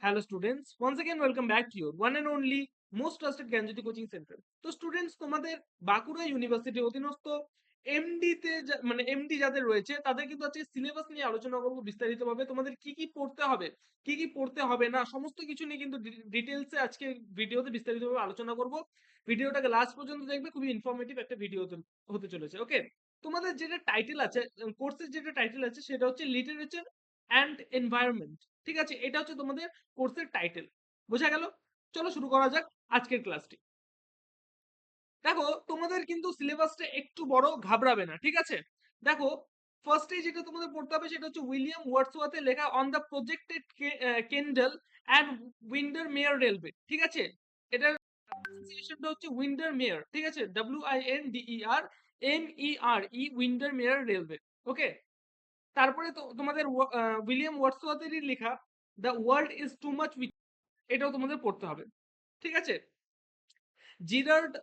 Hello students, once again welcome back to your one and only most trusted Gyanjyoti coaching centre. তো students, তোমাদের Bankura university অধীনস্থ MD তে মানে MD যাদের রয়েছে তাদের কিন্তু আজকে সিলেবাস নিয়ে আলোচনা করব বিস্তারিতভাবে। তোমাদের কি কি পড়তে হবে, কি কি পড়তে হবে না, সমস্ত কিছু নিয়ে কিন্তু ডিটেলসে আজকে ভিডিওতে বিস্তারিতভাবে আলোচনা করব। ভিডিওটাকে লাস্ট পর্যন্ত দেখবে, খুবই ইনফরমেটিভ একটা ভিডিও হতে চলেছে। ওকে, তোমাদের যেটা টাইটেল আছে, কোর্সের যেটা টাইটেল আছে সেটা হচ্ছে লিটারেচার অ্যান্ড এনভায়রনমেন্ট। ঠিক আছে, এটা হচ্ছে তোমাদের কোর্সের টাইটেল। বোঝা গেল? চলো শুরু করা যাক আজকের ক্লাসটি। দেখো, তোমাদের কিন্তু সিলেবাসটা একটু বড়, ঘাবড়াবে না, ঠিক আছে? দেখো, ফার্স্টে যেটা তোমাদের পড়তে হবে সেটা হচ্ছে উইলিয়াম ওয়ার্ডসওয়ার্থের লেখা on the projected Kendal and Windermere railway. ঠিক আছে, এটার প্রনাউন্সিয়েশনটা হচ্ছে উইন্ডার মেয়ার। ঠিক আছে, WINDER MERE, উইন্ডার মেয়ার রেলওয়ে। ওকে, তারপরে তো তোমাদের উইলিয়াম ওয়ার্ডসওয়ার্থেরই লেখা the world is too much, এটাও তোমাদের পড়তে হবে। ঠিক আছে, জিরার্ড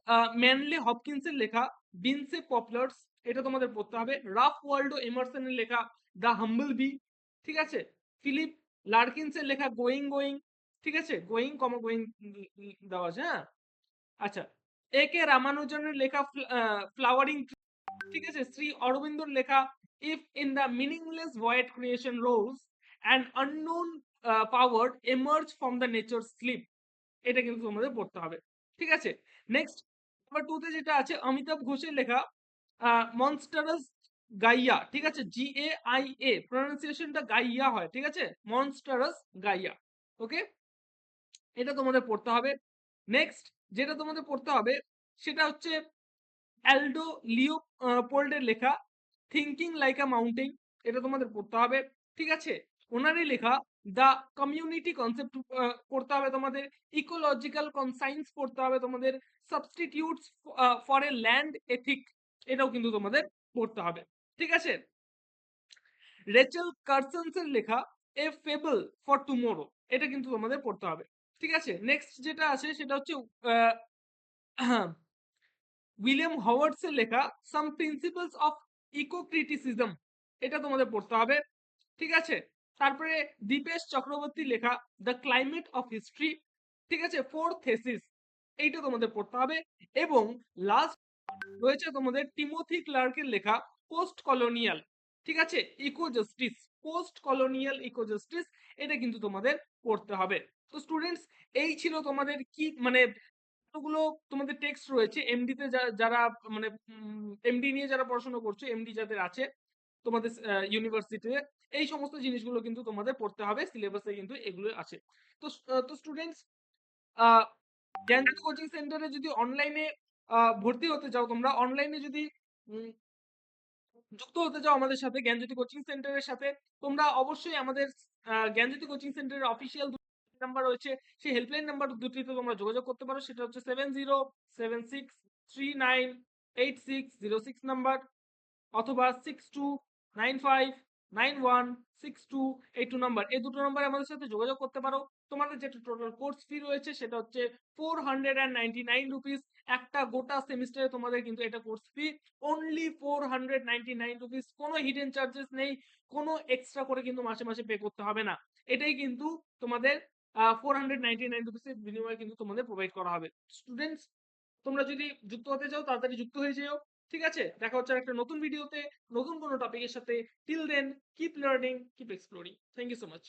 ম্যানলি হপকিন্সের লেখা বিনসে পপুলার্স, এটা তোমাদের পড়তে হবে। রাফ ওয়াল্ডো এমারসনের লেখা দ্য হাম্বল বি। ঠিক আছে, ফিলিপ লার্কিন্সের লেখা গোয়িং গোয়িং। ঠিক আছে, গোয়িং কমা গোয়িং দেওয়া আছে, হ্যাঁ। আচ্ছা, AK রামানুজনের লেখা ফ্লাওয়ারিং। ঠিক আছে, শ্রী অরবিন্দর লেখা if in the meaningless void creation rose and unknown power emerge from the nature sleep, এটা কিন্তু তোমাদের পড়তে হবে। ঠিক আছে, নেক্সট নাম্বার 2 তে যেটা আছে অমিতাভ ঘোষের লেখা মনস্টারাস গাইয়া। ঠিক আছে, GAIA, প্রনাউন্সিয়েশনটা গাইয়া হয়। ঠিক আছে, মনস্টারাস গাইয়া। ওকে, এটা তোমাদের পড়তে হবে। নেক্সট যেটা তোমাদের পড়তে হবে সেটা হচ্ছে অ্যালডো লিও পোল্ডের লেখা থিঙ্কিং লাইক আ মাউন্টেন, এটা তোমাদের পড়তে হবে। ঠিক আছে, ওনারই লেখা দ্য কমিউনিটি কনসেপ্ট পড়তে হবে তোমাদের। ইকোলজিক্যাল কনসাইন্স পড়তে হবে তোমাদের। Substitutes for a land ethic, এটাও কিন্তু তোমাদের পড়তে হবে। ঠিক আছে, রেচেল কার্সনসের লেখা এ ফেবল ফর টুমোরো, এটা কিন্তু তোমাদের পড়তে হবে। ঠিক আছে, নেক্সট যেটা আছে সেটা হচ্ছে উইলিয়াম হাওয়ার্ডসের লেখা সাম প্রিন্সিপালস অফ ইকো ক্রিটিসিজম, এটা তোমাদের পড়তে হবে। ঠিক আছে, তারপরে দীপেশ চক্রবর্তীর লেখা দ্য ক্লাইমেট অফ হিস্ট্রি। ঠিক আছে, ফোর থেসিস, এইটা তোমাদের পড়তে হবে। এবং লাস্ট রয়েছে তোমাদের টিমোথি ক্লার্কের লেখা পোস্ট কলোনিয়াল। ঠিক আছে, eco justice, post colonial eco justice, এটা কিন্তু তোমাদের পড়তে হবে। তো স্টুডেন্টস, এই ছিল তোমাদের কি মানে গুলো তোমাদের টেক্সট রয়েছে এমডি তে, যারা মানে এমডি নিয়ে যারা পড়াশোনা করছে, এমডি যাদের আছে তোমাদের ইউনিভার্সিটিতে, এই সমস্ত জিনিসগুলো কিন্তু তোমাদের পড়তে হবে, সিলেবাসে কিন্তু এগুলো আছে। তো স্টুডেন্টস, জ্ঞানজ্যোতি কোচিং সেন্টারে যদি অনলাইনে ভর্তি হতে চাও, তোমরা অনলাইনে যদি উম, যুক্ত হতে চাও আমাদের সাথে, জ্ঞানজ্যোতি কোচিং সেন্টারের সাথে, তোমরা অবশ্যই আমাদের জ্ঞানজ্যোতি কোচিং সেন্টারের অফিসিয়াল নাম্বার রয়েছে, সেই হেল্পলাইন নাম্বার দুটিতে তোমরা যোগাযোগ করতে পারো। সেটা হচ্ছে 7076398606 নাম্বার, অথবা 6295916282 নাম্বার, এই দুটো নাম্বারে আমাদের সাথে যোগাযোগ করতে পারো। তোমাদের যেটা টোটাল কোর্স ফি রয়েছে সেটা হচ্ছে 499 রুপিস। একটা গোটা সেমিস্টারে তোমাদের কিন্তু এটা কোর্স ফি অনলি 499 রুপিস। কোনো হিডেন চার্জেস নেই, কোনো এক্সট্রা করে কিন্তু মাসে মাসে পে করতে হবে না। এটাই কিন্তু তোমাদের 499 রুপিসের বিনিময়ে কিন্তু তোমাদের প্রোভাইড করা হবে। স্টুডেন্টস, তোমরা যদি যুক্ত হতে চাও তাড়াতাড়ি যুক্ত হয়ে যেও। ঠিক আছে, দেখা হচ্ছে একটা নতুন ভিডিওতে নতুন কোনো টপিকের সাথে। Till then, keep learning, keep exploring. Thank you so much.